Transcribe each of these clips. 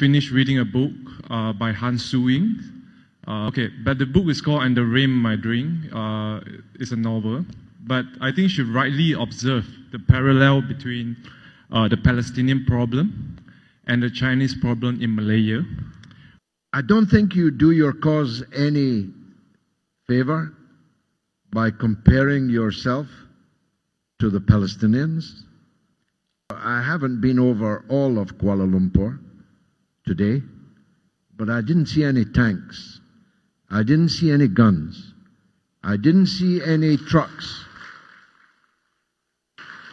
finished reading a book by Han Suing. But the book is called And the Rain My Drink. It's a novel. But I think you should rightly observe the parallel between the Palestinian problem and the Chinese problem in Malaya. I don't think you do your cause any favor by comparing yourself to the Palestinians. I haven't been over all of Kuala Lumpur today, but I didn't see any tanks. I didn't see any guns. I didn't see any trucks.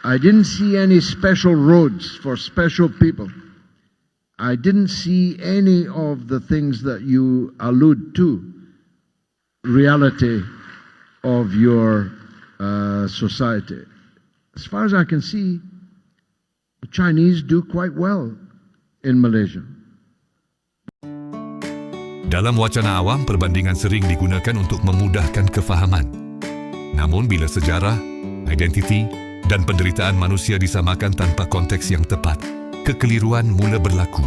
I didn't see any special roads for special people. I didn't see any of the things that you allude to, reality of your society. As far as I can see, the Chinese do quite well in Malaysia. Dalam wacana awam, perbandingan sering digunakan untuk memudahkan kefahaman. Namun bila sejarah, identiti dan penderitaan manusia disamakan tanpa konteks yang tepat, kekeliruan mula berlaku.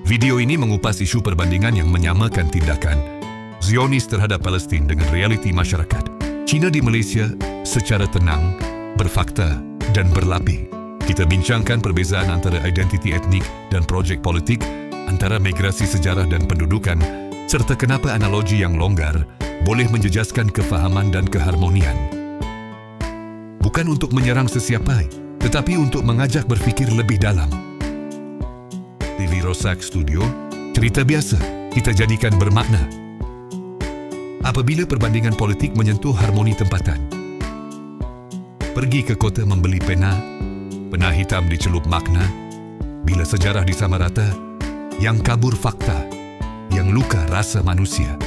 Video ini mengupas isu perbandingan yang menyamakan tindakan Zionis terhadap Palestin dengan realiti masyarakat Cina di Malaysia secara tenang, berfakta dan berlapis. Kita bincangkan perbezaan antara identiti etnik dan projek politik, antara migrasi sejarah dan pendudukan, serta kenapa analogi yang longgar boleh menjejaskan kefahaman dan keharmonian. Bukan untuk menyerang sesiapa, tetapi untuk mengajak berfikir lebih dalam. TV Rosak Studio, cerita biasa kita jadikan bermakna. Apabila perbandingan politik menyentuh harmoni tempatan, pergi ke kota membeli pena hitam dicelup makna, bila sejarah disamarata, yang kabur fakta, yang luka rasa manusia.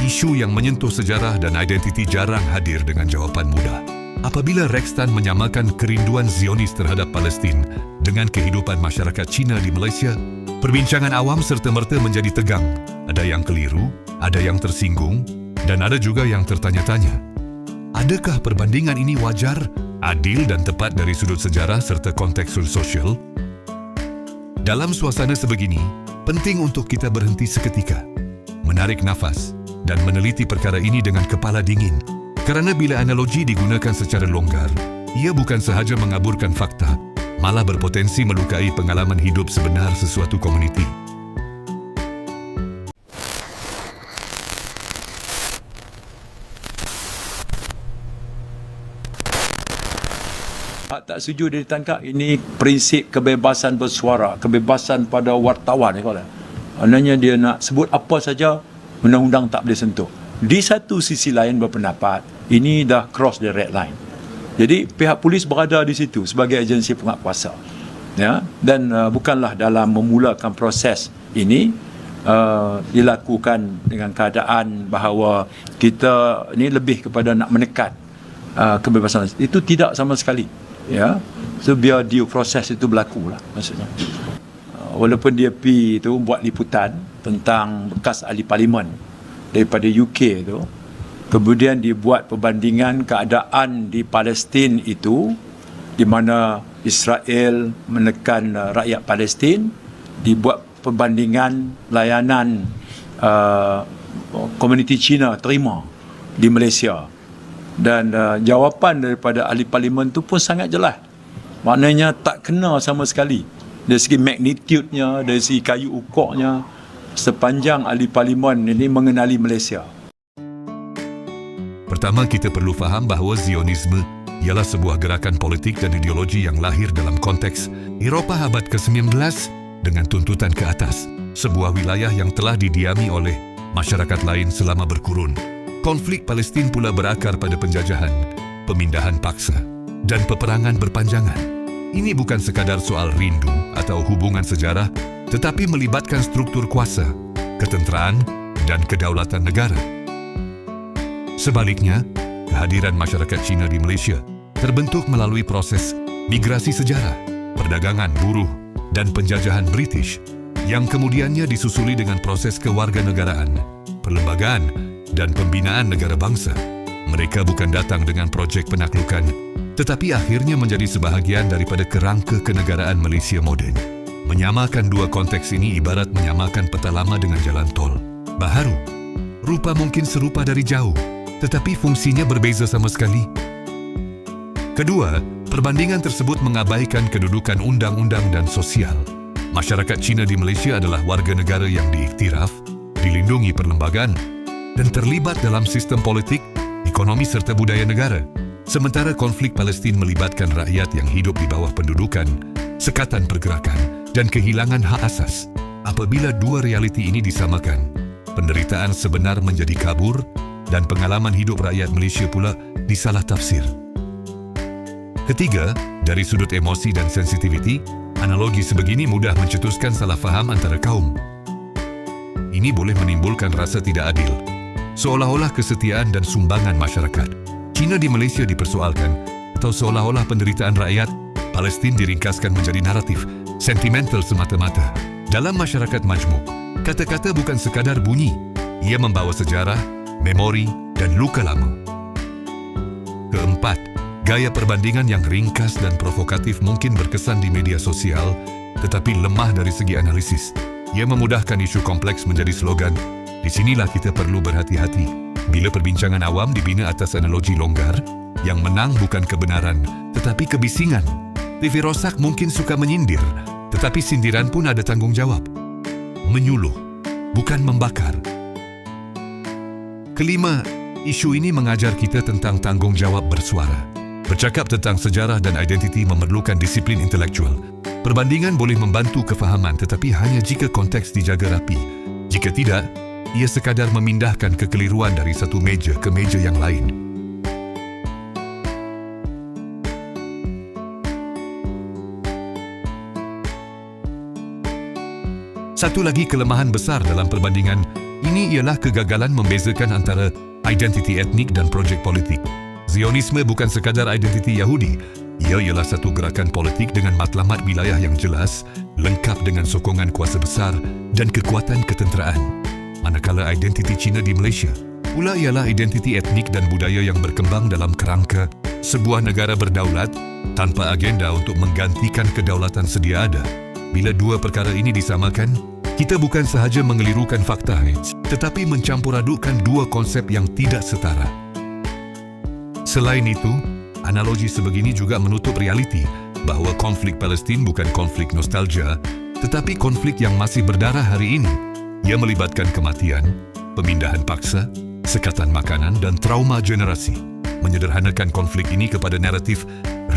Isu yang menyentuh sejarah dan identiti jarang hadir dengan jawapan mudah. Apabila Rex Tan menyamakan kerinduan Zionis terhadap Palestin dengan kehidupan masyarakat Cina di Malaysia, perbincangan awam serta-merta menjadi tegang. Ada yang keliru, ada yang tersinggung, dan ada juga yang tertanya-tanya. Adakah perbandingan ini wajar, adil dan tepat dari sudut sejarah serta konteks sosial? Dalam suasana sebegini, penting untuk kita berhenti seketika, menarik nafas dan meneliti perkara ini dengan kepala dingin. Kerana bila analogi digunakan secara longgar, ia bukan sahaja mengaburkan fakta, malah berpotensi melukai pengalaman hidup sebenar sesuatu komuniti. Hak tak setuju dia ditangkap, ini prinsip kebebasan bersuara, kebebasan pada wartawan. Maknanya dia nak sebut apa saja, undang-undang tak boleh sentuh. Di satu sisi lain berpendapat, ini dah cross the red line. Jadi pihak polis berada di situ sebagai agensi penguatkuasa. Ya? Dan bukanlah dalam memulakan proses ini, dilakukan dengan keadaan bahawa kita ini lebih kepada nak menekan kebebasan. Itu tidak sama sekali. Ya, so biar due proses itu berlaku lah maksudnya. Walaupun dia pergi itu buat liputan tentang bekas ahli parlimen daripada UK itu, kemudian dibuat perbandingan keadaan di Palestin itu, di mana Israel menekan rakyat Palestin, dibuat perbandingan layanan komuniti Cina terima di Malaysia. Dan jawapan daripada ahli parlimen itu pun sangat jelas. Maknanya tak kena sama sekali. Dari segi magnitude-nya, dari segi kayu ukurnya, sepanjang ahli parlimen ini mengenali Malaysia. Pertama, kita perlu faham bahawa Zionisme ialah sebuah gerakan politik dan ideologi yang lahir dalam konteks Eropah abad ke-19 dengan tuntutan ke atas, sebuah wilayah yang telah didiami oleh masyarakat lain selama berkurun. Konflik Palestin pula berakar pada penjajahan, pemindahan paksa, dan peperangan berpanjangan. Ini bukan sekadar soal rindu atau hubungan sejarah, tetapi melibatkan struktur kuasa, ketenteraan, dan kedaulatan negara. Sebaliknya, kehadiran masyarakat Cina di Malaysia terbentuk melalui proses migrasi sejarah, perdagangan buruh, dan penjajahan British, yang kemudiannya disusuli dengan proses kewarganegaraan, perlembagaan, dan pembinaan negara bangsa. Mereka bukan datang dengan projek penaklukan, tetapi akhirnya menjadi sebahagian daripada kerangka kenegaraan Malaysia moden. Menyamakan dua konteks ini ibarat menyamakan peta lama dengan jalan tol. Baharu, rupa mungkin serupa dari jauh, tetapi fungsinya berbeza sama sekali. Kedua, perbandingan tersebut mengabaikan kedudukan undang-undang dan sosial. Masyarakat Cina di Malaysia adalah warga negara yang diiktiraf, dilindungi perlembagaan, dan terlibat dalam sistem politik, ekonomi serta budaya negara. Sementara konflik Palestin melibatkan rakyat yang hidup di bawah pendudukan, sekatan pergerakan, dan kehilangan hak asas. Apabila dua realiti ini disamakan, penderitaan sebenar menjadi kabur dan pengalaman hidup rakyat Malaysia pula disalah tafsir. Ketiga, dari sudut emosi dan sensitiviti, analogi sebegini mudah mencetuskan salah faham antara kaum. Ini boleh menimbulkan rasa tidak adil, seolah-olah kesetiaan dan sumbangan masyarakat Cina di Malaysia dipersoalkan, atau seolah-olah penderitaan rakyat Palestin diringkaskan menjadi naratif sentimental semata-mata. Dalam masyarakat majmuk, kata-kata bukan sekadar bunyi, ia membawa sejarah, memori, dan luka lama. Keempat, gaya perbandingan yang ringkas dan provokatif mungkin berkesan di media sosial, tetapi lemah dari segi analisis. Ia memudahkan isu kompleks menjadi slogan, "Di sinilah kita perlu berhati-hati." Bila perbincangan awam dibina atas analogi longgar, yang menang bukan kebenaran, tetapi kebisingan. TV rosak mungkin suka menyindir, tetapi sindiran pun ada tanggungjawab. Menyuluh, bukan membakar. Kelima, isu ini mengajar kita tentang tanggungjawab bersuara. Bercakap tentang sejarah dan identiti memerlukan disiplin intelektual. Perbandingan boleh membantu kefahaman tetapi hanya jika konteks dijaga rapi. Jika tidak, ia sekadar memindahkan kekeliruan dari satu meja ke meja yang lain. Satu lagi kelemahan besar dalam perbandingan ini ialah kegagalan membezakan antara identiti etnik dan projek politik. Zionisme bukan sekadar identiti Yahudi. Ia ialah satu gerakan politik dengan matlamat wilayah yang jelas, lengkap dengan sokongan kuasa besar dan kekuatan ketenteraan. Manakala identiti Cina di Malaysia pula ialah identiti etnik dan budaya yang berkembang dalam kerangka sebuah negara berdaulat tanpa agenda untuk menggantikan kedaulatan sedia ada. Bila dua perkara ini disamakan, kita bukan sahaja mengelirukan fakta, tetapi mencampur-adukkan dua konsep yang tidak setara. Selain itu, analogi sebegini juga menutup realiti bahawa konflik Palestin bukan konflik nostalgia, tetapi konflik yang masih berdarah hari ini. Ia melibatkan kematian, pemindahan paksa, sekatan makanan dan trauma generasi. Menyederhanakan konflik ini kepada naratif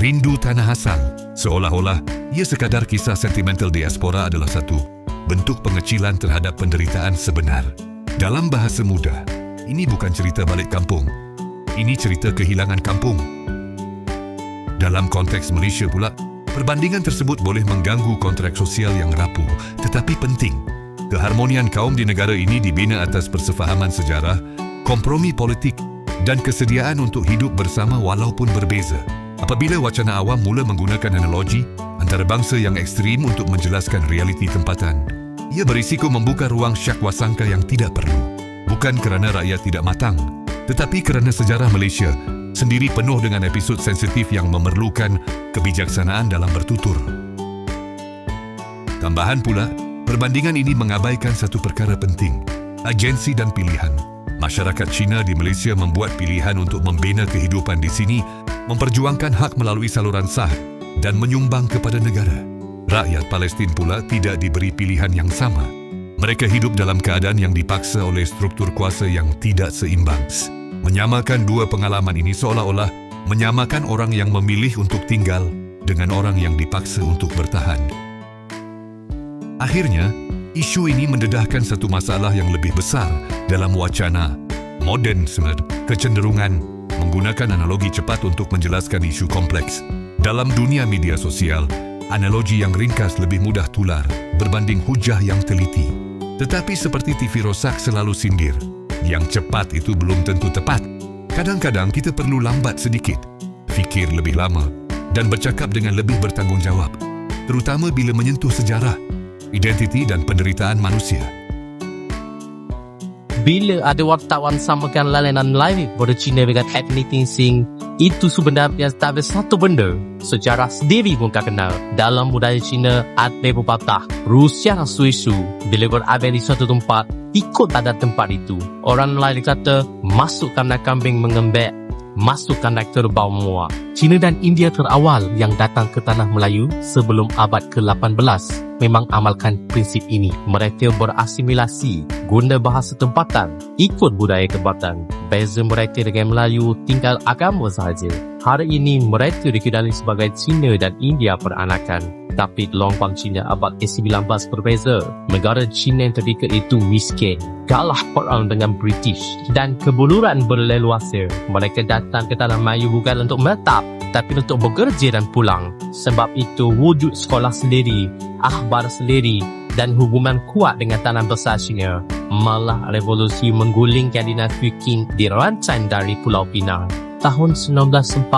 rindu tanah asal, seolah-olah ia sekadar kisah sentimental diaspora adalah satu bentuk pengecilan terhadap penderitaan sebenar. Dalam bahasa mudah, ini bukan cerita balik kampung. Ini cerita kehilangan kampung. Dalam konteks Malaysia pula, perbandingan tersebut boleh mengganggu kontrak sosial yang rapuh, tetapi penting. Keharmonian kaum di negara ini dibina atas persefahaman sejarah, kompromi politik dan kesediaan untuk hidup bersama walaupun berbeza. Apabila wacana awam mula menggunakan analogi antara bangsa yang ekstrim untuk menjelaskan realiti tempatan, ia berisiko membuka ruang syakwasangka yang tidak perlu. Bukan kerana rakyat tidak matang, tetapi kerana sejarah Malaysia sendiri penuh dengan episod sensitif yang memerlukan kebijaksanaan dalam bertutur. Tambahan pula, perbandingan ini mengabaikan satu perkara penting, agensi dan pilihan. Masyarakat Cina di Malaysia membuat pilihan untuk membina kehidupan di sini, memperjuangkan hak melalui saluran sah dan menyumbang kepada negara. Rakyat Palestin pula tidak diberi pilihan yang sama. Mereka hidup dalam keadaan yang dipaksa oleh struktur kuasa yang tidak seimbang. Menyamakan dua pengalaman ini seolah-olah menyamakan orang yang memilih untuk tinggal dengan orang yang dipaksa untuk bertahan. Akhirnya, isu ini mendedahkan satu masalah yang lebih besar dalam wacana modernisme, kecenderungan menggunakan analogi cepat untuk menjelaskan isu kompleks. Dalam dunia media sosial, analogi yang ringkas lebih mudah tular berbanding hujah yang teliti. Tetapi seperti TV rosak selalu sindir, yang cepat itu belum tentu tepat. Kadang-kadang kita perlu lambat sedikit, fikir lebih lama dan bercakap dengan lebih bertanggungjawab, terutama bila menyentuh sejarah, identiti dan penderitaan manusia. Bila ada wartawan samakan lalanan live pada China dengan etnik Sing, itu sebenarnya tak ada satu benda. Sejarah sendiri pun tak kenal. Dalam budaya China, ada pepatah, Rusia suisu, bila berada di suatu tempat, ikut ada tempat itu. Orang lain kata, masuk kandang kambing mengembek, masuk kandang kerbau muak. China dan India terawal yang datang ke tanah Melayu sebelum abad ke-18 memang amalkan prinsip ini. Mereka berasimilasi, guna bahasa tempatan, ikut budaya tempatan. Beza mereka dengan Melayu tinggal agama sahaja. Hari ini mereka dikenali sebagai China dan India peranakan. Tapi lompang China abad ke-19 berbeza. Negara China yang terdiri itu miskin, kalah perang dengan British dan kebuluran berleluasa. Mereka datang ke tanah Melayu bukan untuk menetap, tapi untuk bekerja dan pulang. Sebab itu wujud sekolah sendiri, akhbar sendiri dan hubungan kuat dengan tanah besar China. Malah revolusi menggulingkan dinasti Qing dirancang dari Pulau Pinang. Tahun 1949,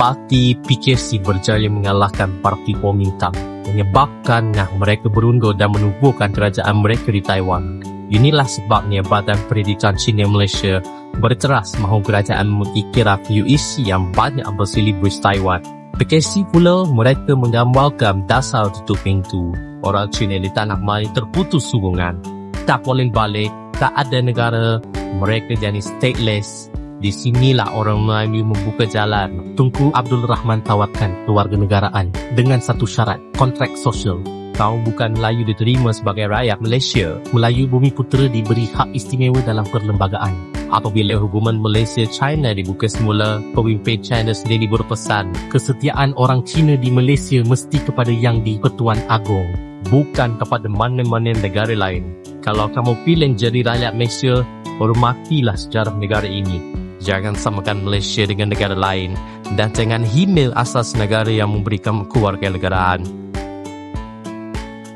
parti PKC berjaya mengalahkan parti Kuomintang, menyebabkan mereka berundur dan menubuhkan kerajaan mereka di Taiwan. Inilah sebabnya Badan Pendidikan Cina Malaysia berteras mahu kerajaan mengiktiraf UEC yang banyak bersilibus Taiwan. PKC pula mereka menggambarkan dasar tutup pintu. Orang Cina di tanah Melayu terputus hubungan. Tak boleh balik, tak ada negara, mereka jadi stateless. Di sinilah orang Melayu membuka jalan. Tunku Abdul Rahman tawarkan kewarganegaraan dengan satu syarat, kontrak sosial. Kau bukan Melayu diterima sebagai rakyat Malaysia. Melayu Bumi Putera diberi hak istimewa dalam perlembagaan. Apabila hubungan Malaysia-China dibuka semula, pemimpin China sendiri berpesan, kesetiaan orang Cina di Malaysia mesti kepada Yang di-Pertuan Agong, bukan kepada mana-mana negara lain. Kalau kamu pilih jadi rakyat Malaysia, hormatilah sejarah negara ini. Jangan samakan Malaysia dengan negara lain dan jangan hina asas negara yang memberikan kewarganegaraan.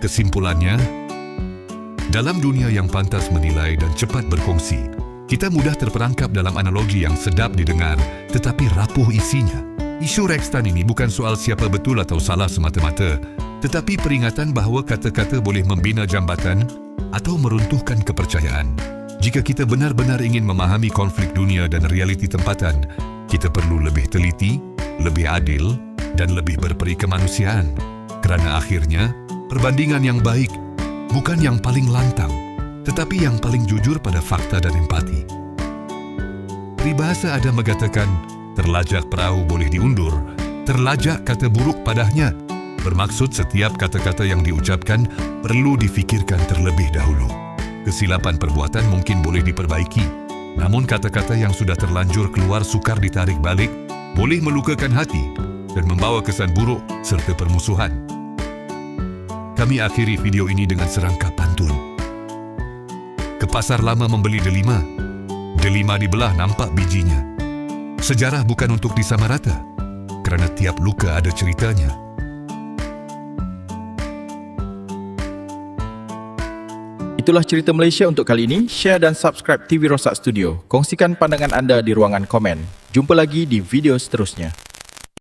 Kesimpulannya, dalam dunia yang pantas menilai dan cepat berkongsi, kita mudah terperangkap dalam analogi yang sedap didengar tetapi rapuh isinya. Isu Rextan ini bukan soal siapa betul atau salah semata-mata, tetapi peringatan bahawa kata-kata boleh membina jambatan atau meruntuhkan kepercayaan. Jika kita benar-benar ingin memahami konflik dunia dan realiti tempatan, kita perlu lebih teliti, lebih adil dan lebih berperi kemanusiaan. Kerana akhirnya, perbandingan yang baik bukan yang paling lantang, tetapi yang paling jujur pada fakta dan empati. Peribahasa ada mengatakan, terlajak perahu boleh diundur, terlajak kata buruk padanya. Bermaksud setiap kata-kata yang diucapkan perlu difikirkan terlebih dahulu. Kesilapan perbuatan mungkin boleh diperbaiki, namun kata-kata yang sudah terlanjur keluar sukar ditarik balik boleh melukakan hati dan membawa kesan buruk serta permusuhan. Kami akhiri video ini dengan serangka pantun. Ke pasar lama membeli delima, delima dibelah nampak bijinya. Sejarah bukan untuk disamarata, kerana tiap luka ada ceritanya. Itulah cerita Malaysia untuk kali ini. Share dan subscribe TV Rosak Studio. Kongsikan pandangan anda di ruangan komen. Jumpa lagi di video seterusnya.